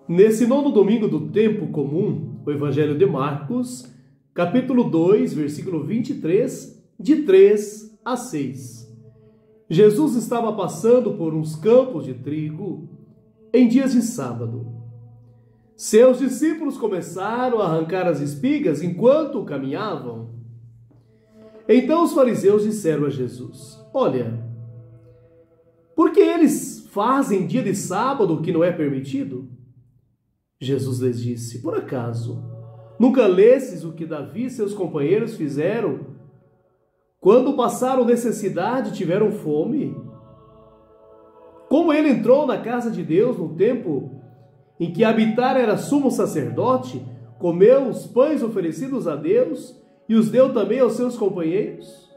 Nesse nono domingo do tempo comum, o Evangelho de Marcos, capítulo 2, versículo 23, de 3 a 6. Jesus estava passando por uns campos de trigo em dias de sábado. Seus discípulos começaram a arrancar as espigas enquanto caminhavam. Então os fariseus disseram a Jesus: Olha, por que eles fazem dia de sábado o que não é permitido? Jesus lhes disse: Por acaso nunca lestes o que Davi e seus companheiros fizeram quando passaram necessidade e tiveram fome? Como ele entrou na casa de Deus no tempo em que habitar era sumo sacerdote, comeu os pães oferecidos a Deus e os deu também aos seus companheiros?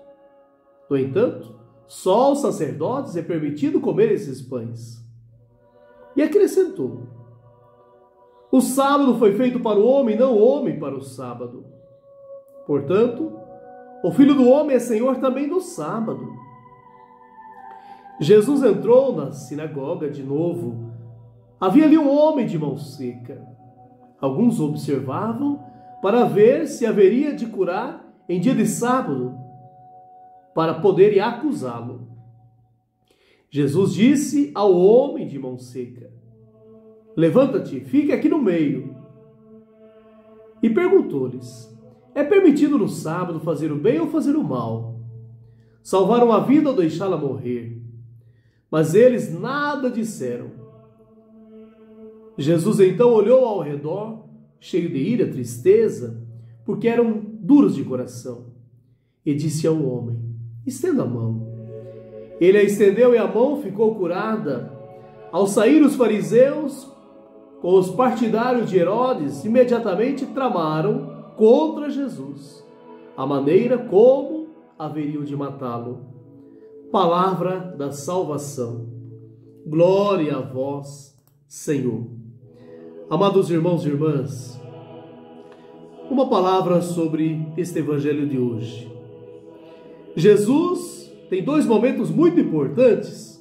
No entanto, só aos sacerdotes é permitido comer esses pães. E acrescentou: O sábado foi feito para o homem, não o homem para o sábado. Portanto, o Filho do Homem é Senhor também do sábado. Jesus entrou na sinagoga de novo. Havia ali um homem de mão seca. Alguns observavam para ver se haveria de curar em dia de sábado, para poderem acusá-lo. Jesus disse ao homem de mão seca: Levanta-te, fique aqui no meio. E perguntou-lhes: É permitido no sábado fazer o bem ou fazer o mal? Salvar uma vida ou deixá-la morrer? Mas eles nada disseram. Jesus então olhou ao redor, cheio de ira, tristeza, porque eram duros de coração, e disse ao homem: Estenda a mão. Ele a estendeu e a mão ficou curada. Ao sair os fariseus com os partidários de Herodes, imediatamente tramaram contra Jesus a maneira como haveriam de matá-lo. Palavra da salvação. Glória a vós, Senhor. Amados irmãos e irmãs, uma palavra sobre este evangelho de hoje. Jesus tem dois momentos muito importantes.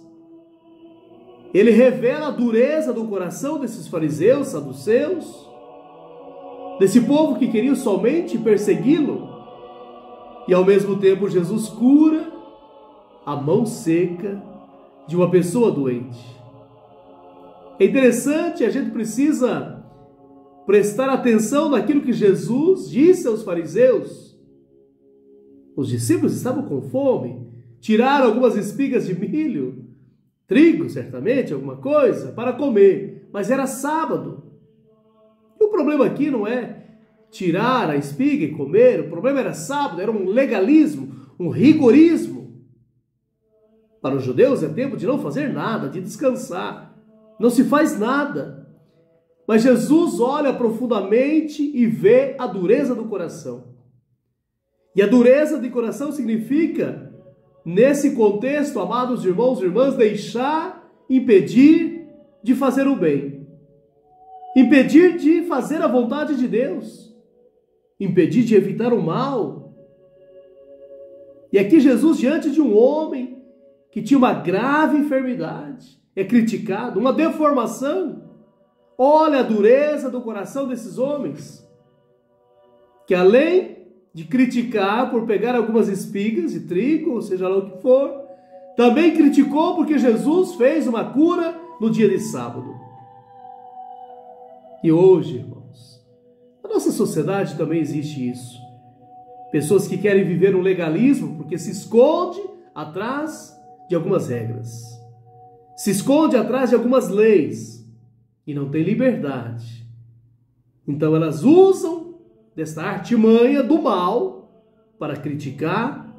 Ele revela a dureza do coração desses fariseus, saduceus, desse povo que queria somente persegui-lo. E ao mesmo tempo Jesus cura a mão seca de uma pessoa doente. É interessante, a gente precisa prestar atenção naquilo que Jesus disse aos fariseus. Os discípulos estavam com fome, tiraram algumas espigas de milho, trigo, certamente, alguma coisa, para comer, mas era sábado. E o problema aqui não é tirar a espiga e comer, o problema era sábado, era um legalismo, um rigorismo. Para os judeus é tempo de não fazer nada, de descansar, não se faz nada. Mas Jesus olha profundamente e vê a dureza do coração. E a dureza de coração significa, nesse contexto, amados irmãos e irmãs, deixar, impedir de fazer o bem. Impedir de fazer a vontade de Deus. Impedir de evitar o mal. E aqui Jesus, diante de um homem que tinha uma grave enfermidade, é criticado, uma deformação. Olha a dureza do coração desses homens, que além de criticar por pegar algumas espigas de trigo, ou seja lá o que for, também criticou porque Jesus fez uma cura no dia de sábado. E hoje, irmãos, na nossa sociedade também existe isso. Pessoas que querem viver um legalismo porque se esconde atrás de algumas regras. Se esconde atrás de algumas leis e não tem liberdade. Então elas usam desta artimanha do mal para criticar,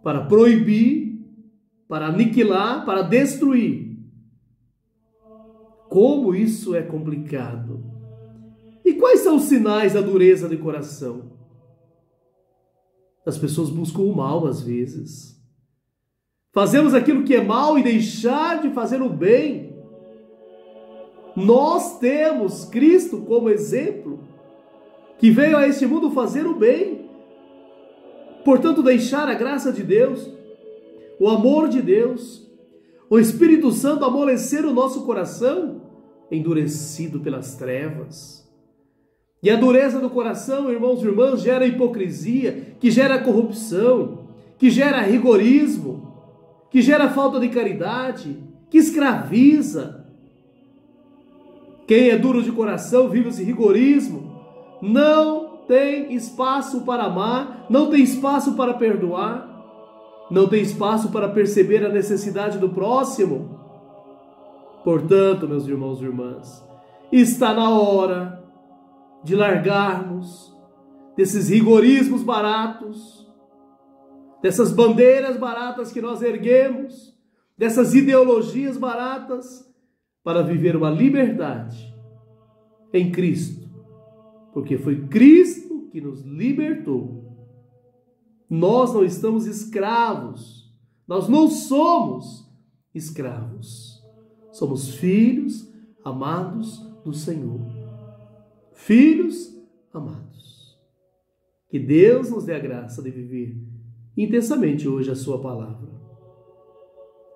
para proibir, para aniquilar, para destruir. Como isso é complicado. E quais são os sinais da dureza de coração? As pessoas buscam o mal às vezes. Fazemos aquilo que é mal e deixar de fazer o bem. Nós temos Cristo como exemplo, que veio a este mundo fazer o bem. Portanto, deixar a graça de Deus, o amor de Deus, o Espírito Santo amolecer o nosso coração endurecido pelas trevas. E a dureza do coração, irmãos e irmãs, gera hipocrisia, que gera corrupção, que gera rigorismo, que gera falta de caridade, que escraviza. Quem é duro de coração, vive esse rigorismo, não tem espaço para amar, não tem espaço para perdoar, não tem espaço para perceber a necessidade do próximo. Portanto, meus irmãos e irmãs, está na hora de largarmos desses rigorismos baratos, dessas bandeiras baratas que nós erguemos, dessas ideologias baratas, para viver uma liberdade em Cristo, porque foi Cristo que nos libertou. Nós não estamos escravos, nós não somos escravos, somos filhos amados do Senhor. Filhos amados. Que Deus nos dê a graça de viver intensamente hoje a sua palavra.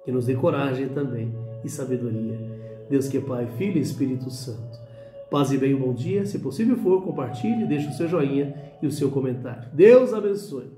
Que nos dê coragem também e sabedoria. Deus que é Pai, Filho e Espírito Santo. Paz e bem, um bom dia. Se possível for, compartilhe, deixe o seu joinha e o seu comentário. Deus abençoe.